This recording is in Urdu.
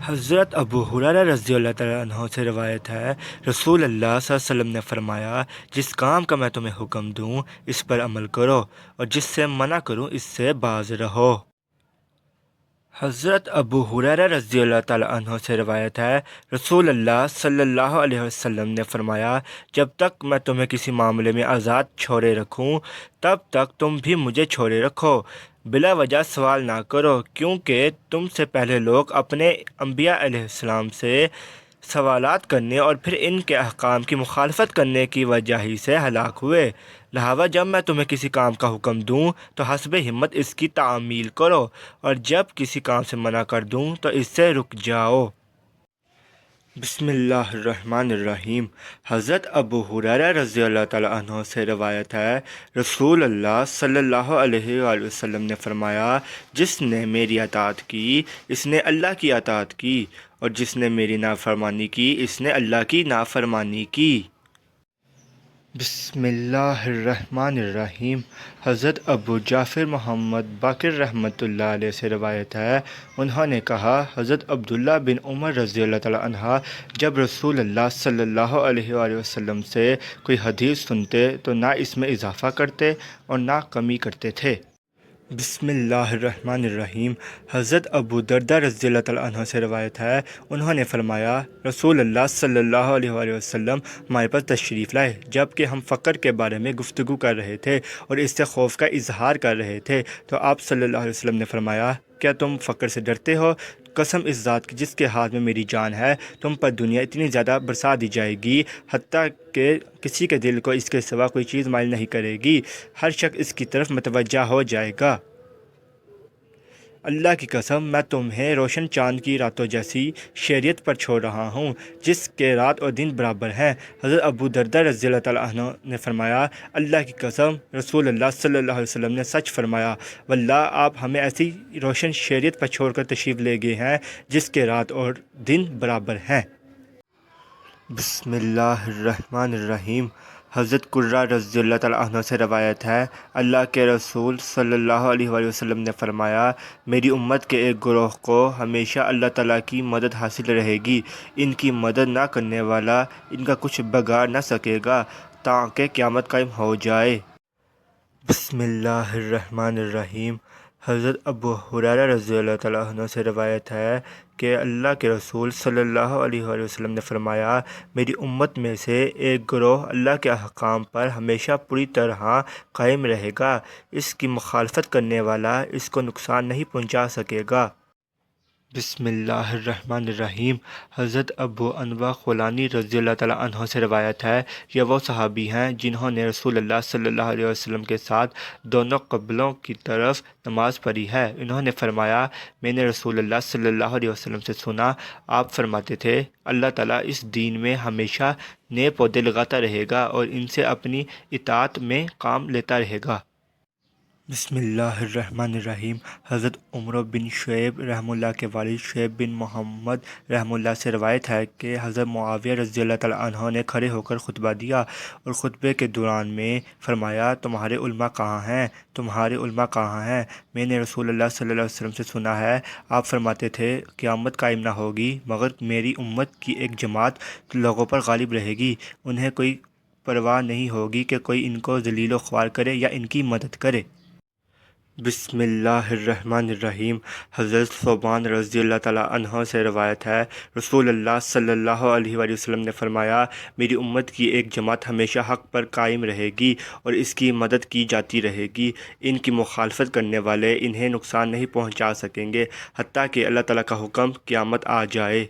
حضرت ابو ہریرہ رضی اللہ تعالیٰ عنہ سے روایت ہے، رسول اللہ صلی اللہ علیہ وسلم نے فرمایا، جس کام کا میں تمہیں حکم دوں اس پر عمل کرو، اور جس سے منع کروں اس سے باز رہو۔ حضرت ابو ہریرہ رضی اللہ تعالیٰ عنہ سے روایت ہے، رسول اللہ صلی اللہ علیہ وسلم نے فرمایا، جب تک میں تمہیں کسی معاملے میں آزاد چھوڑے رکھوں تب تک تم بھی مجھے چھوڑے رکھو، بلا وجہ سوال نہ کرو، کیونکہ تم سے پہلے لوگ اپنے انبیاء علیہ السلام سے سوالات کرنے اور پھر ان کے احکام کی مخالفت کرنے کی وجہ ہی سے ہلاک ہوئے۔ لہٰذا جب میں تمہیں کسی کام کا حکم دوں تو حسب ہمت اس کی تعمیل کرو، اور جب کسی کام سے منع کر دوں تو اس سے رک جاؤ۔ بسم اللہ الرحمن الرحیم۔ حضرت ابو ہریرہ رضی اللہ تعالیٰ عنہ سے روایت ہے، رسول اللہ صلی اللہ علیہ وآلہ وسلم نے فرمایا، جس نے میری اطاعت کی اس نے اللہ کی اطاعت کی، اور جس نے میری نافرمانی کی اس نے اللہ کی نافرمانی کی۔ بسم اللہ الرحمن الرحیم۔ حضرت ابو جعفر محمد باقر رحمۃ اللہ علیہ سے روایت ہے، انہوں نے کہا، حضرت عبداللہ بن عمر رضی اللہ تعالیٰ عنہ جب رسول اللہ صلی اللہ علیہ وآلہ وسلم سے کوئی حدیث سنتے تو نہ اس میں اضافہ کرتے اور نہ کمی کرتے تھے۔ بسم اللہ الرحمن الرحیم۔ حضرت ابو درداء رضی اللہ تعالیٰ عنہ سے روایت ہے، انہوں نے فرمایا، رسول اللہ صلی اللہ علیہ وآلہ وسلم ہمارے پاس تشریف لائے جب کہ ہم فقر کے بارے میں گفتگو کر رہے تھے اور اس سے خوف کا اظہار کر رہے تھے، تو آپ صلی اللہ علیہ وسلم نے فرمایا، کیا تم فقر سے ڈرتے ہو؟ قسم اس ذات کی جس کے ہاتھ میں میری جان ہے، تم پر دنیا اتنی زیادہ برسا دی جائے گی حتیٰ کہ کسی کے دل کو اس کے سوا کوئی چیز مائل نہیں کرے گی، ہر شخص اس کی طرف متوجہ ہو جائے گا۔ اللہ کی قسم، میں تمہیں روشن چاند کی راتوں جیسی شریعت پر چھوڑ رہا ہوں جس کے رات اور دن برابر ہیں۔ حضرت ابو درداء رضی اللہ تعالیٰ عنہ نے فرمایا، اللہ کی قسم، رسول اللہ صلی اللہ علیہ وسلم نے سچ فرمایا، واللہ آپ ہمیں ایسی روشن شریعت پر چھوڑ کر تشریف لے گئے ہیں جس کے رات اور دن برابر ہیں۔ بسم اللہ الرحمن الرحیم۔ حضرت قرہ رضی اللہ تعالیٰ عنہ سے روایت ہے، اللہ کے رسول صلی اللہ علیہ وآلہ وسلم نے فرمایا، میری امت کے ایک گروہ کو ہمیشہ اللہ تعالیٰ کی مدد حاصل رہے گی، ان کی مدد نہ کرنے والا ان کا کچھ بگاڑ نہ سکے گا تاکہ قیامت قائم ہو جائے۔ بسم اللہ الرحمن الرحیم۔ حضرت ابو ہریرہ رضی اللہ تعالیٰ عنہ سے روایت ہے کہ اللہ کے رسول صلی اللہ علیہ وآلہ وسلم نے فرمایا، میری امت میں سے ایک گروہ اللہ کے احکام پر ہمیشہ پوری طرح قائم رہے گا، اس کی مخالفت کرنے والا اس کو نقصان نہیں پہنچا سکے گا۔ بسم اللہ الرحمن الرحیم۔ حضرت ابو انواع خولانی رضی اللہ تعالیٰ عنہ سے روایت ہے، یہ وہ صحابی ہیں جنہوں نے رسول اللہ صلی اللہ علیہ وسلم کے ساتھ دونوں قبلوں کی طرف نماز پڑھی ہے۔ انہوں نے فرمایا، میں نے رسول اللہ صلی اللہ علیہ وسلم سے سنا، آپ فرماتے تھے، اللہ تعالیٰ اس دین میں ہمیشہ نئے پودے لگاتا رہے گا اور ان سے اپنی اطاعت میں کام لیتا رہے گا۔ بسم اللہ الرحمن الرحیم۔ حضرت عمرو بن شعیب رحمہ اللہ کے والد شعیب بن محمد رحمہ اللہ سے روایت ہے کہ حضرت معاویہ رضی اللہ تعالیٰ عنہ نے کھڑے ہو کر خطبہ دیا اور خطبے کے دوران میں فرمایا، تمہارے علماء کہاں ہیں؟ تمہارے علماء کہاں ہیں؟ میں نے رسول اللہ صلی اللہ علیہ وسلم سے سنا ہے، آپ فرماتے تھے، قیامت قائم نہ ہوگی مگر میری امت کی ایک جماعت لوگوں پر غالب رہے گی، انہیں کوئی پرواہ نہیں ہوگی کہ کوئی ان کو ذلیل و خوار کرے یا ان کی مدد کرے۔ بسم اللہ الرحمن الرحیم۔ حضرت ثوبان رضی اللہ تعالیٰ عنہ سے روایت ہے، رسول اللہ صلی اللہ علیہ وآلہ وسلم نے فرمایا، میری امت کی ایک جماعت ہمیشہ حق پر قائم رہے گی اور اس کی مدد کی جاتی رہے گی، ان کی مخالفت کرنے والے انہیں نقصان نہیں پہنچا سکیں گے حتیٰ کہ اللہ تعالیٰ کا حکم قیامت آ جائے۔